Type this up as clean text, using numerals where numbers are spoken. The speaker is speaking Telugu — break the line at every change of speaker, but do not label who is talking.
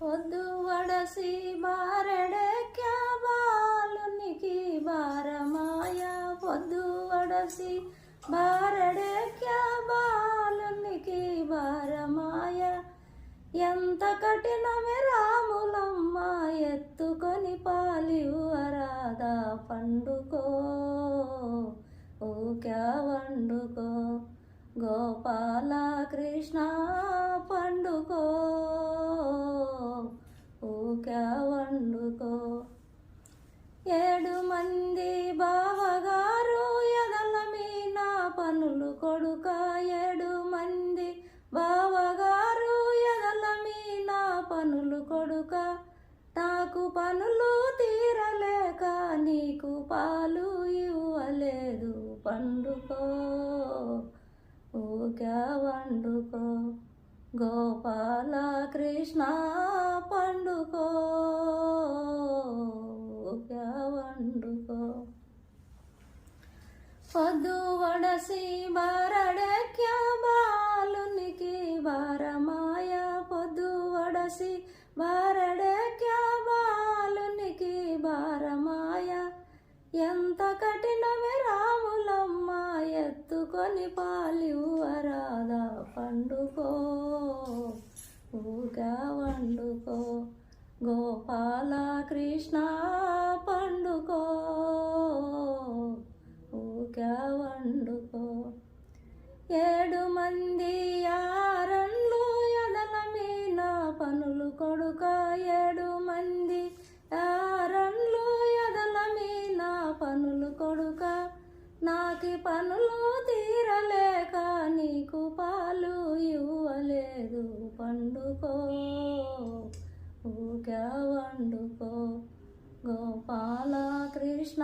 పొద్దు వడసి బారెడెక్య బాలునికి బారమాయ పొద్దు వడసి బారెడెక్య బాలునికి బారమాయ ఎంత కఠినమే రాములమ్మ ఎత్తుకొని పాలివరాదా పండుకో ఊక్యా వండుకో గోపాల కృష్ణ పండుకో ఊక్యా వండుకో 7 మంది బావగారు ఎదల మీన పనులు కొడుక 7 మంది బావగారు ఎదల మీన పనులు కొడుక నాకు పనులు తీరలేక నీకు పాలు ఇవ్వలేదు పండుకో ఊక్యా వండుకో గోపాల కృష్ణ పండుకో ఊక్యా వండుకో పొద్దు వడసి బారడెక్య బాలునికి బారమాయ పొద్దు వడసి బారడెక్య బాలునికి బారమాయ ఎంత కఠినమే రాములమ్మ ఎత్తుకొని పాలివరాదా పండుకో ఊగా వండుకో గోపాల కృష్ణ పండుకో ఊగా వండుకో 7 మంది యారన్లు ఎదల మీన పనులు కొడుక 7 మంది యారన్లు ఎదల మీన పనులు కొడుక నాకి పనులు తీరలేక నీకు పాలు ఇవ్వలేదు పండుకో ఊగా వండుకో గోపాల కృష్ణ